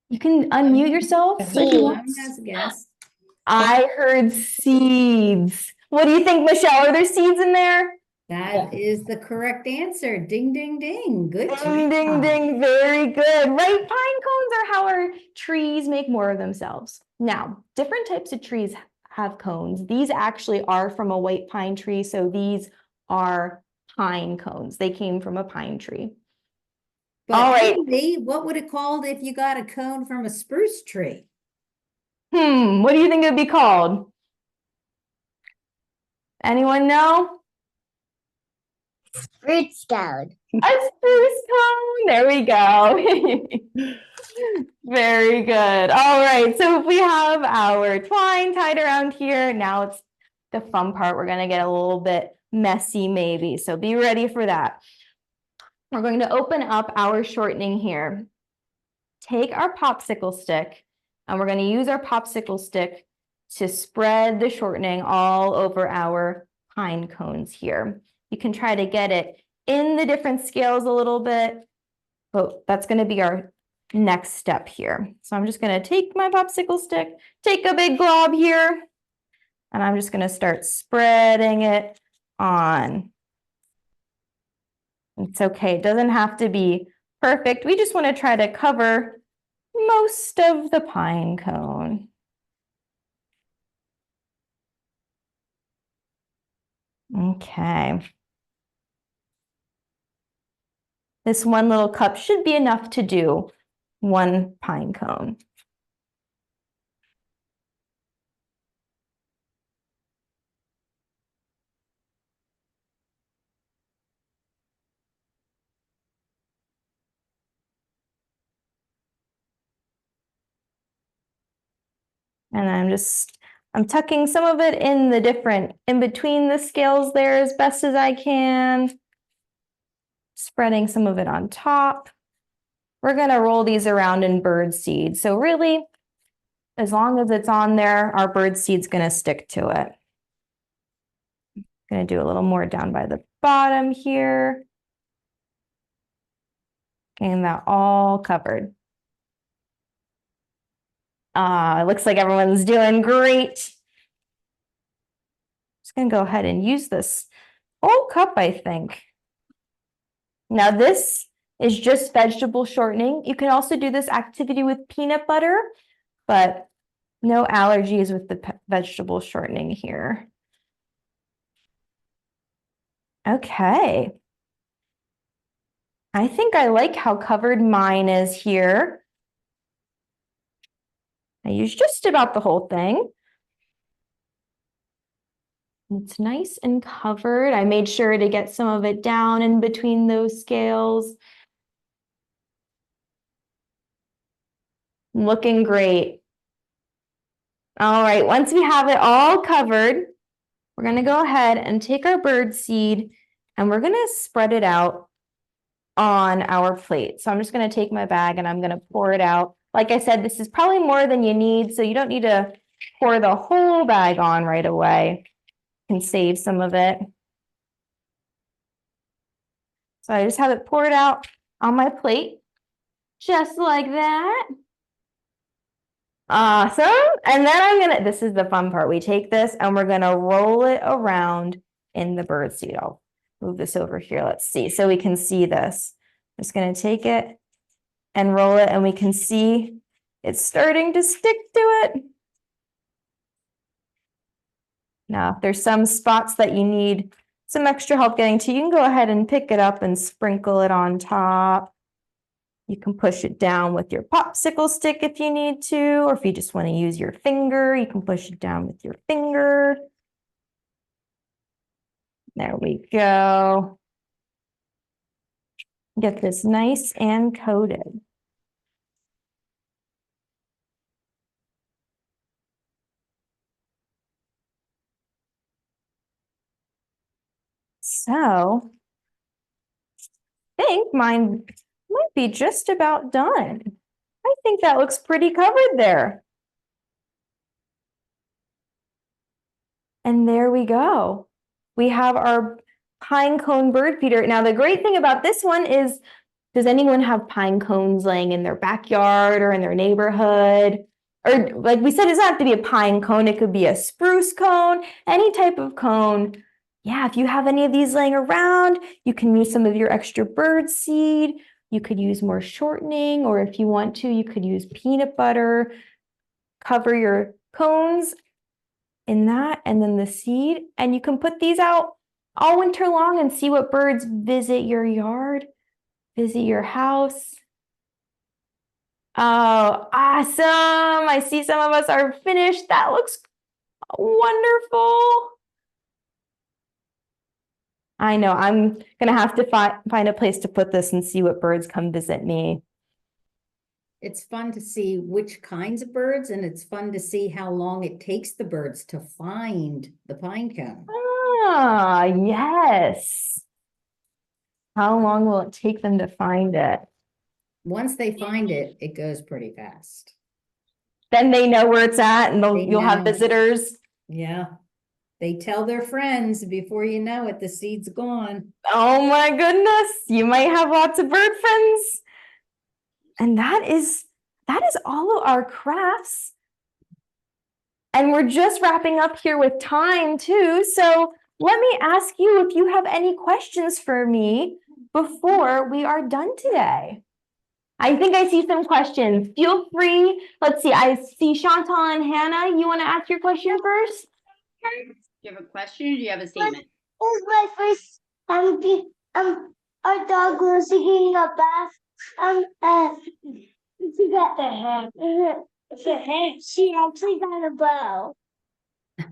B: You can unmute yourself.
A: Someone has a guess.
B: I heard seeds. What do you think, Michelle? Are there seeds in there?
A: That is the correct answer. Ding, ding, ding. Good
B: Ding, ding,
A: job.
B: ding. Very good. Right? Pine cones are how our trees make more of themselves. Now, different types of trees have cones. These actually are from a white pine tree. So these are pine cones. They came from a pine tree.
A: But
B: all right.
A: Maybe, what would it called if you got a cone from a spruce tree?
B: What do you think it would be called? Anyone know?
D: Spruce cone.
B: A spruce cone. There we go. Very good. All right. So if we have our twine tied around here, now it's the fun part. We're going to get a little bit messy maybe. So be ready for that. We're going to open up our shortening here. Take our popsicle stick, and we're going to use our popsicle stick to spread the shortening all over our pine cones here. You can try to get it in the different scales a little bit, but that's going to be our next step here. So I'm just going to take my popsicle stick, take a big glob here, and I'm just going to start spreading it on. It's okay. It doesn't have to be perfect. We just want to try to cover most of the pine cone. Okay. This one little cup should be enough to do one pine cone. And I'm tucking some of it in between the scales there as best as I can. Spreading some of it on top. We're going to roll these around in bird seed. So really, as long as it's on there, our bird seed's gonna stick to it. Gonna do a little more down by the bottom here. Getting that all covered. It looks like everyone's doing great. Just gonna go ahead and use this whole cup, I think. Now this is just vegetable shortening. You can also do this activity with peanut butter, but no allergies with the vegetable shortening here. Okay. I think I like how covered mine is here. I use just about the whole thing. It's nice and covered. I made sure to get some of it down in between those scales. Looking great. All right, once we have it all covered, we're gonna go ahead and take our bird seed and we're gonna spread it out on our plate. So I'm just gonna take my bag and I'm gonna pour it out. Like I said, this is probably more than you need, so you don't need to pour the whole bag on right away. You can save some of it. So I just have it poured out on my plate, just like that. Awesome. And then this is the fun part. We take this and we're gonna roll it around in the bird seed. I'll move this over here. Let's see. So we can see this. I'm just gonna take it and roll it and we can see it's starting to stick to it. Now, if there's some spots that you need some extra help getting to, you can go ahead and pick it up and sprinkle it on top. You can push it down with your popsicle stick if you need to, or if you just want to use your finger, you can push it down with your finger. There we go. Get this nice and coated. So, I think mine might be just about done. I think that looks pretty covered there. And there we go. We have our pine cone bird feeder. Now, the great thing about this one is, does anyone have pine cones laying in their backyard or in their neighborhood? Or like we said, it doesn't have to be a pine cone. It could be a spruce cone, any type of cone. Yeah, if you have any of these laying around, you can use some of your extra bird seed. You could use more shortening, or if you want to, you could use peanut butter. Cover your cones in that and then the seed, and you can put these out all winter long and see what birds visit your yard, visit your house. Oh, awesome. I see some of us are finished. That looks wonderful. I know, I'm gonna have to find a place to put this and see what birds come visit me.
A: It's fun to see which kinds of birds, and it's fun to see how long it takes the birds to find the pine cone.
B: Ah, yes. How long will it take them to find it?
A: Once they find it, it goes pretty fast.
B: Then they know where it's at and
A: They
B: you'll have
A: know.
B: visitors.
A: Yeah. They tell their friends, before you know it, the seed's gone.
B: Oh my goodness, you might have lots of bird friends. And that is all of our crafts. And we're just wrapping up here with time too. So let me ask you if you have any questions for me before we are done today. I think I see some questions. Feel free. Let's see. I see Chantal and Hannah. You want to ask your question first?
D: Do you have a question or do you have a statement?
E: It was my first our dog was taking a bath she got the hair. She actually got a bow.
F: Do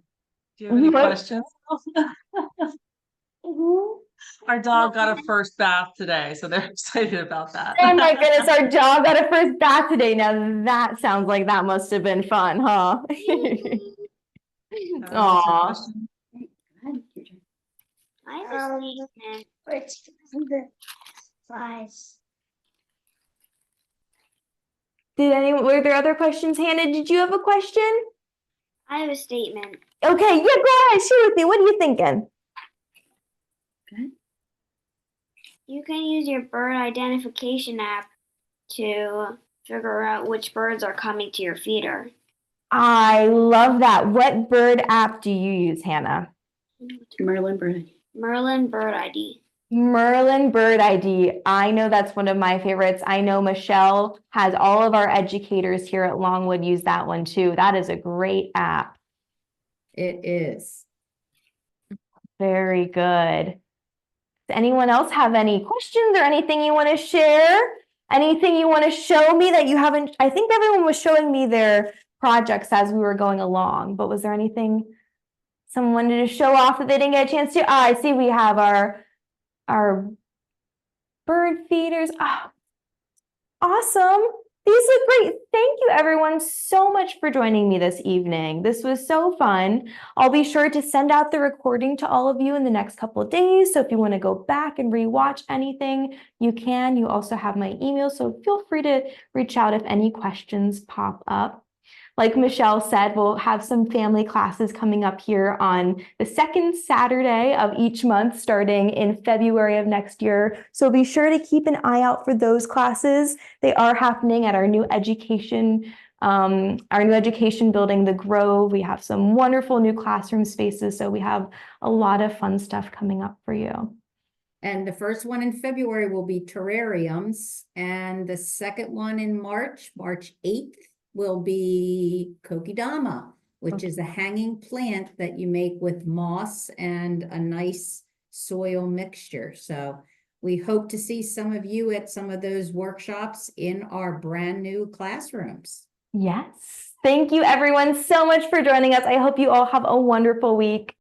F: you have any
B: What?
F: questions? Our dog got a first bath today, so they're excited about that.
B: Oh my goodness, our dog got a first bath today. Now that sounds like that must have been fun, huh?
F: What's your
B: Aw.
F: question?
E: It's the flies.
B: Were there other questions? Hannah, did you have a question?
E: I have a statement.
B: Okay, yeah, go ahead. Share with me. What are you thinking?
E: You can use your bird identification app to figure out which birds are coming to your feeder.
B: I love that. What bird app do you use, Hannah?
D: Merlin Bird.
E: Merlin Bird ID.
B: Merlin Bird ID. I know that's one of my favorites. I know Michelle has all of our educators here at Longwood use that one too. That is a great app.
A: It is.
B: Very good. Does anyone else have any questions or anything you want to share? Anything you want to show me that you haven't? I think everyone was showing me their projects as we were going along, but was there anything someone wanted to show off that they didn't get a chance to? Ah, I see we have our bird feeders. Oh, awesome. These look great. Thank you everyone so much for joining me this evening. This was so fun. I'll be sure to send out the recording to all of you in the next couple of days. So if you want to go back and rewatch anything, you can. You also have my email, so feel free to reach out if any questions pop up. Like Michelle said, we'll have some family classes coming up here on the second Saturday of each month, starting in February of next year. So be sure to keep an eye out for those classes. They are happening at our new education building, The Grove. We have some wonderful new classroom spaces. So we have a lot of fun stuff coming up for you.
A: And the first one in February will be terrariums, and the second one in March 8th, will be kokedama, which is a hanging plant that you make with moss and a nice soil mixture. So we hope to see some of you at some of those workshops in our brand new classrooms.
B: Yes. Thank you everyone so much for joining us. I hope you all have a wonderful week.